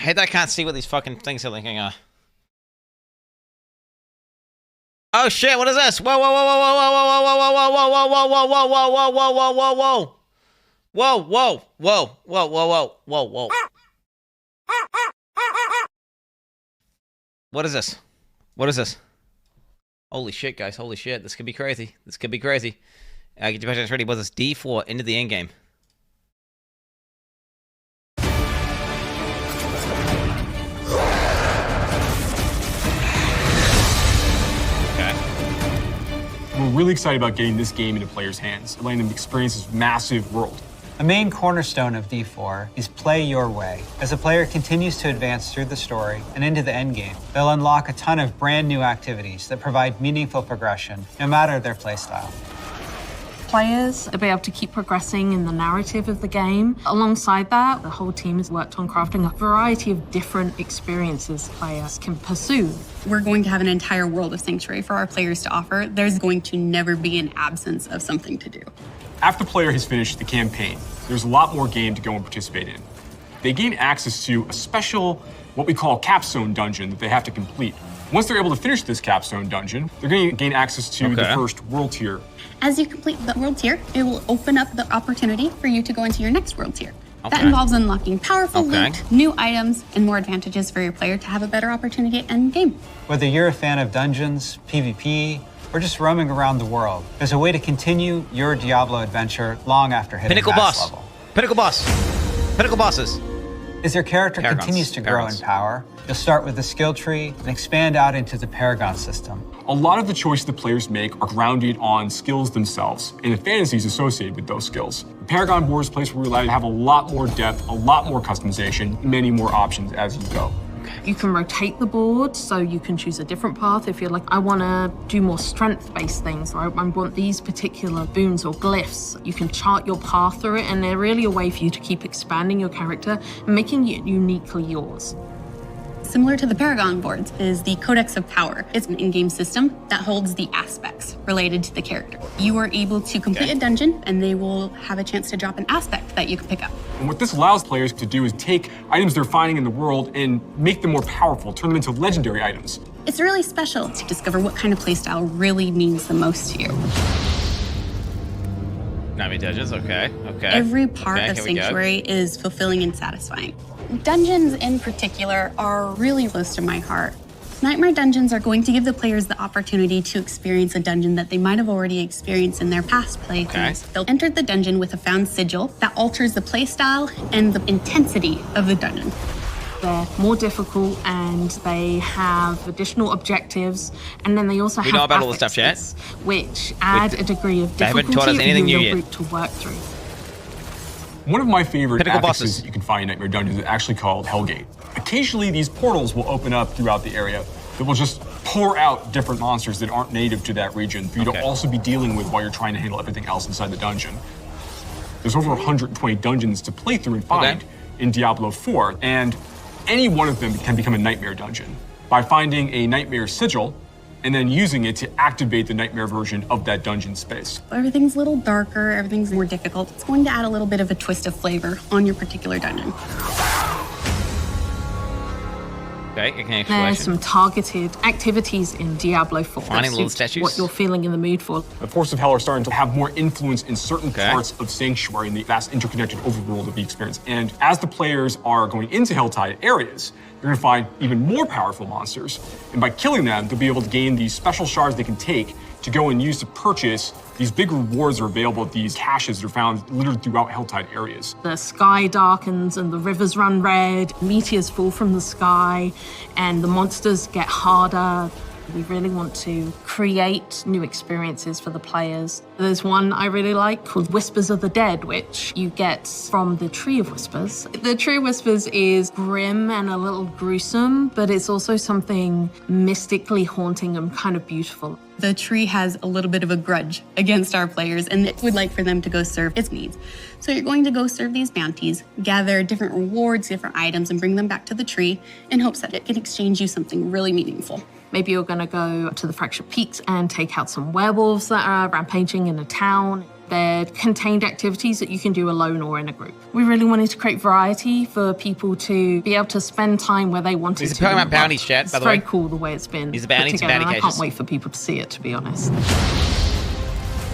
hate that I can't see what these fucking things are linking are. Oh shit, what is this? Whoa, whoa, whoa, whoa, whoa, whoa, whoa, whoa, whoa, whoa, whoa, whoa, whoa, whoa, whoa, whoa, whoa, whoa. Whoa, whoa, whoa, whoa, whoa, whoa, whoa, whoa. What is this? What is this? Holy shit, guys. Holy shit. This could be crazy. This could be crazy. Get your questions ready. What is this? D4 into the endgame. We're really excited about getting this game into players' hands and letting them experience this massive world. A main cornerstone of D4 is play your way. As a player continues to advance through the story and into the endgame, they'll unlock a ton of brand new activities that provide meaningful progression, no matter their playstyle. Players will be able to keep progressing in the narrative of the game. Alongside that, the whole team has worked on crafting a variety of different experiences players can pursue. We're going to have an entire world of Sanctuary for our players to offer. There's going to never be an absence of something to do. After the player has finished the campaign, there's a lot more game to go and participate in. They gain access to a special, what we call capstone dungeon that they have to complete. Once they're able to finish this capstone dungeon, they're going to gain access to the first world tier. As you complete the world tier, it will open up the opportunity for you to go into your next world tier. That involves unlocking powerful loot, new items, and more advantages for your player to have a better opportunity at end game. Whether you're a fan of dungeons, PvP, or just roaming around the world, there's a way to continue your Diablo adventure long after hitting Pinnacle max boss. level. Pinnacle boss. Pinnacle bosses. As your character continues to grow in power, you'll start with the skill tree and expand out into the Paragon system. A lot of the choices the players make are grounded on skills themselves and the fantasies associated with those skills. The Paragon board is a place where we're allowed to have a lot more depth, a lot more customization, many more options as you go. You can rotate the board, so you can choose a different path if you're like, I want to do more strength-based things, or I want these particular boons or glyphs. You can chart your path through it, and they're really a way for you to keep expanding your character and making it uniquely yours. Similar to the Paragon boards is the Codex of Power. It's an in-game system that holds the aspects related to the character. You are able to complete a dungeon, and they will have a chance to drop an aspect that you can pick up. And what this allows players to do is take items they're finding in the world and make them more powerful, turn them into legendary items. It's really special to discover what kind of playstyle really means the most to you. Not many dungeons, okay. Every part of Sanctuary is fulfilling and satisfying. Dungeons in particular are really close to my heart. Nightmare dungeons are going to give the players the opportunity to experience a dungeon that they might have already experienced in their past playthroughs. They'll enter the dungeon with a found sigil that alters the playstyle and the intensity of the dungeon. They're more difficult and they have additional objectives, and then they also have know about all the stuff yet? which add a degree of They haven't difficulty taught us anything new in yet. your route to work through. One of my favorite Pinnacle affixes bosses. you can find in Nightmare Dungeons is actually called Hellgate. Occasionally, these portals will open up throughout the area that will just pour out different monsters that aren't native to that region for you to also be dealing with while you're trying to handle everything else inside the dungeon. There's over 120 dungeons to play through and find in Diablo 4, and any one of them can become a Nightmare dungeon by finding a Nightmare sigil and then using it to activate the Nightmare version of that dungeon space. Everything's a little darker, everything's more difficult. It's going to add a little bit of a twist of flavor on your particular dungeon. There's some targeted activities in Diablo 4 Finding little statues. what you're feeling in the mood for. The Forces of Hell are starting to have more influence in certain parts of Sanctuary in the vast interconnected overworld of the experience. And as the players are going into Helltide areas, they're gonna find even more powerful monsters. And by killing them, they'll be able to gain these special shards they can take to go and use to purchase these big rewards that are available at these caches that are found littered throughout Helltide areas. The sky darkens and the rivers run red, meteors fall from the sky, and the monsters get harder. We really want to create new experiences for the players. There's one I really like called Whispers of the Dead, which you get from the Tree of Whispers. The Tree of Whispers is grim and a little gruesome, but it's also something mystically haunting and kind of beautiful. The tree has a little bit of a grudge against our players and it would like for them to go serve its needs. So you're going to go serve these bounties, gather different rewards, different items, and bring them back to the tree in hopes that it can exchange you something really meaningful. Maybe you're going to go to the Fractured Peaks and take out some werewolves that are rampaging in a town. They're contained activities that you can do alone or in a group. We really wanted to create variety for people to be able to spend time where they wanted He's to. talking about bounties, chat, by the way. It's very cool the way it's been He's a put bounty to together, bounty and I cases. can't wait for people to see it, to be honest.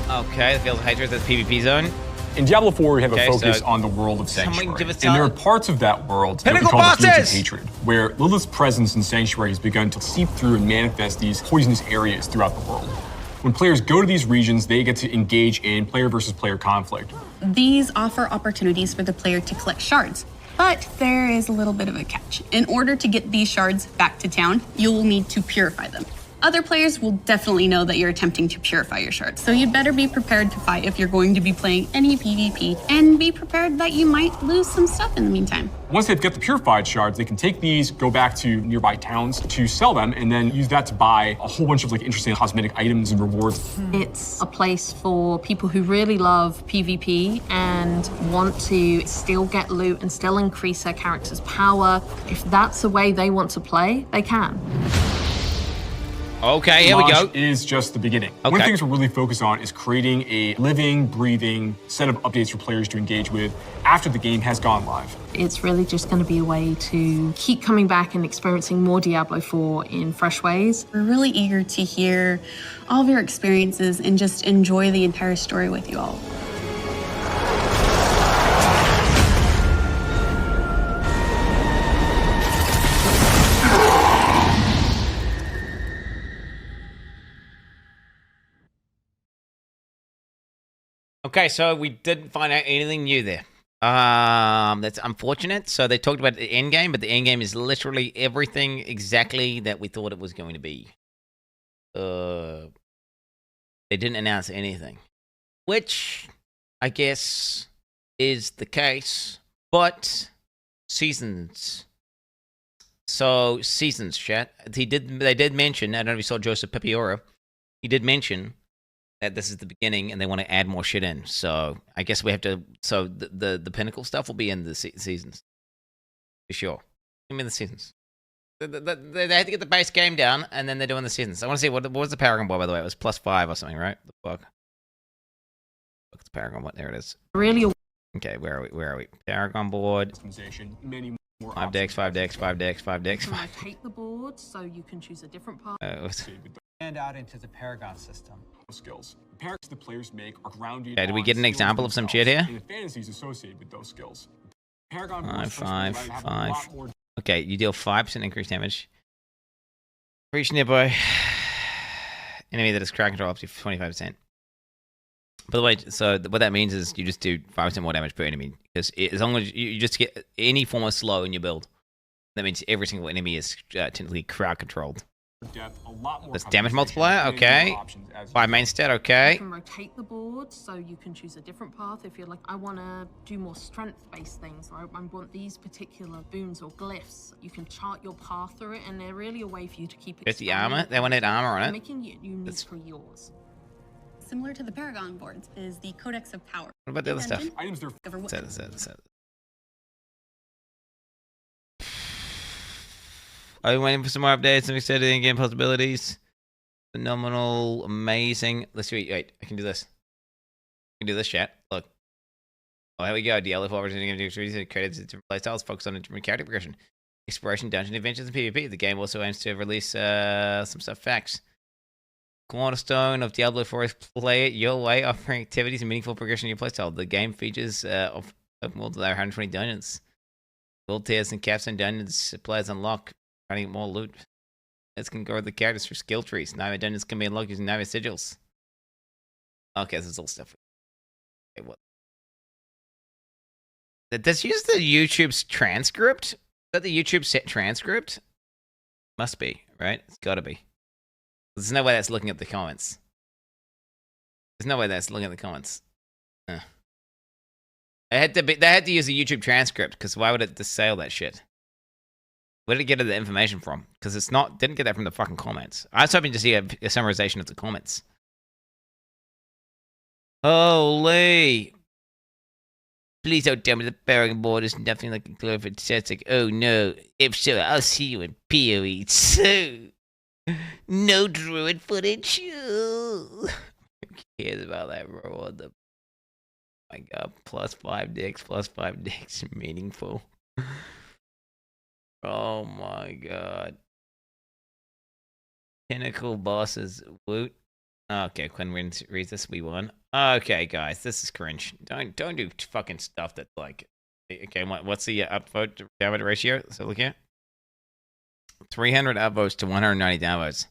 Okay, the Field of Hatred, that's PvP zone. In Diablo 4, we have a focus so on the world of someone Sanctuary. give us And there are time. parts of that world that we Pinnacle call the Fields of bosses! Hatred, where Lilith's presence in Sanctuary has begun to seep through and manifest these poisonous areas throughout the world. When players go to these regions, they get to engage in player versus player conflict. These offer opportunities for the player to collect shards. But there is a little bit of a catch. In order to get these shards back to town, you'll need to purify them. Other players will definitely know that you're attempting to purify your shards, so you'd better be prepared to fight if you're going to be playing any PvP, and be prepared that you might lose some stuff in the meantime. Once they've got the purified shards, they can take these, go back to nearby towns to sell them, and then use that to buy a whole bunch of interesting cosmetic items and rewards. It's a place for people who really love PvP and want to still get loot and still increase their character's power. If that's the way they want to play, they can. Okay, here we go. Launch is just the beginning. Okay. One of the things we're really focused on is creating a living, breathing set of updates for players to engage with after the game has gone live. It's really just going to be a way to keep coming back and experiencing more Diablo 4 in fresh ways. We're really eager to hear all of your experiences and just enjoy the entire story with you all. Okay, so we didn't find out anything new there. That's unfortunate. So they talked about the endgame, but the endgame is literally everything exactly that we thought it was going to be. They didn't announce anything, which I guess is the case. But seasons. So seasons, chat. They did mention. I don't know if you saw Joseph Pepiora. He did mention that this is the beginning and they want to add more shit in. So I guess we have to. So the pinnacle stuff will be in the seasons for sure. Give me the seasons. They had to get the base game down and then they're doing the seasons. I want to see what was the Paragon Boy, by the way. It was +5 or something, right? The fuck. Look, the Paragon. What? There it is. Really. Okay, where are we? Paragon board. Many more 5 decks. You can rotate the board so you can choose a different path. And out into the Paragon system. Skills. The paracons the players make are grounded. Okay, do we on get an skills example of some shit themselves here? and the fantasies associated with those skills. Paragon Five, boards have a 5. lot more Okay, you deal 5% increased damage. For each nearby enemy that is crowd control up to 25%. By the way, so what that means is you just do 5% more damage per enemy. Because as long as you just get any form of slow in your build, that means every single enemy is technically crowd controlled. depth, a lot more That's damage customization, multiplier, and okay. more options as 5 main stat, okay. You can rotate the board so you can choose a different path if you're like, I want to do more strength-based things, or I want these particular boons or glyphs. You can chart your path through it, and they're really a way for you to keep There's the expanding armor. They wanted armor on and it. making it uniquely yours. Similar to the Paragon boards is the Codex of Power. What about the other stuff? Dungeon, items they're over what- Set. Are you waiting for some more updates and extended in-game possibilities? Phenomenal, amazing. Let's see. Wait, I can do this. I can do this, chat. Look. Oh, here we go. Diablo 4 created different playstyles, focused on different character progression, exploration, dungeon adventures, and PvP. The game also aims to release some stuff facts. Cornerstone of Diablo 4 is play it your way, offering activities and meaningful progression in your playstyle. The game features of more than 120 dungeons. Gold tiers and capstone dungeons players unlock, finding more loot. Players can grow the characters through skill trees. Nightmare dungeons can be unlocked using Nightmare sigils. Okay, this is all stuff. Okay, what? Does use the YouTube's transcript? Is that the YouTube set transcript? Must be, right? It's gotta be. There's no way that's looking at the comments. There's no way that's looking at the comments. They had to use the YouTube transcript, because why would it just say all that shit? Where did it get the information from? Because it's not, didn't get that from the fucking comments. I was hoping to see a summarization of the comments. Holy. Please don't tell me the Paragon board is nothing like a glorified static. Oh no. If so, I'll see you in PoE. So, no druid footage. Who cares about that, bro? What the my god, +5 decks, +5 decks, meaningful. Oh my god. Pinnacle bosses, woot. Okay, Quin reads this, we won. Okay, guys, this is cringe. Don't do fucking stuff that's like... Okay, what's the upvote to downvote ratio? So look here. 300 upvotes to 190 downvotes.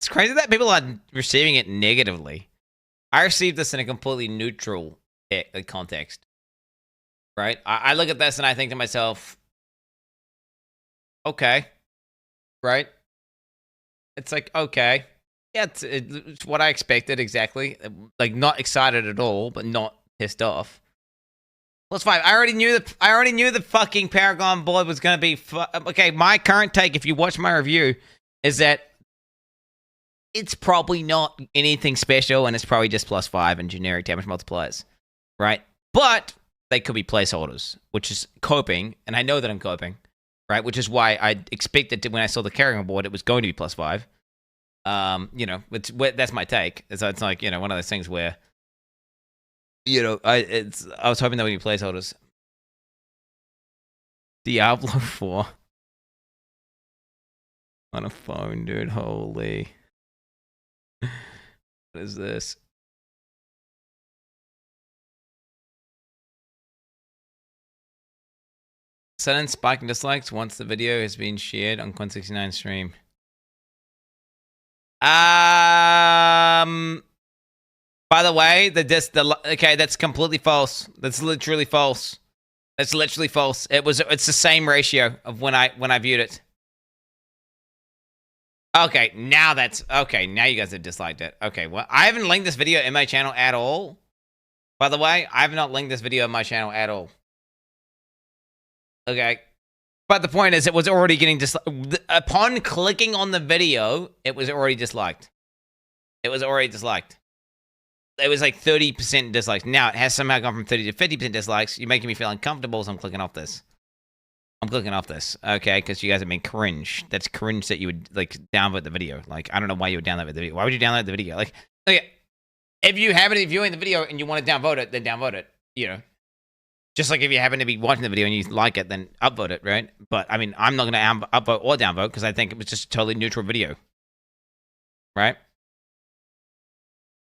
It's crazy that people are receiving it negatively. I received this in a completely neutral context. Right? I look at this and I think to myself, okay. Right? It's like, okay. Yeah, it's what I expected exactly. Like, not excited at all, but not pissed off. +5. I already knew the fucking Paragon board was gonna be. Okay, my current take, if you watch my review, is that it's probably not anything special, and it's probably just +5 and generic damage multipliers, right? But they could be placeholders, which is coping, and I know that I'm coping, right? Which is why I expected when I saw the Paragon board, it was going to be +5. You know, that's my take. So it's like, you know, one of those things where, you know, I was hoping that would be placeholders. Diablo 4 on a phone, dude. Holy. What is this? Sudden spike in dislikes once the video has been shared on Quin69 stream. By the way, okay, that's completely false. That's literally false. That's literally false. It's the same ratio of when I viewed it. Okay, now now you guys have disliked it. Okay, well, I haven't linked this video in my channel at all. By the way, I have not linked this video in my channel at all. Okay. But the point is, it was already getting disliked. Upon clicking on the video, it was already disliked. It was already disliked. It was like 30% dislikes. Now, it has somehow gone from 30 to 50% dislikes. You're making me feel uncomfortable, so I'm clicking off this. I'm clicking off this, okay? Because you guys have been cringe. That's cringe that you would, like, downvote the video. Like, I don't know why you would download the video. Why would you download the video? Like, okay, if you happen to be viewing the video and you want to downvote it, then downvote it, you know? Just like if you happen to be watching the video and you like it, then upvote it, right? But, I mean, I'm not going to upvote or downvote because I think it was just a totally neutral video. Right?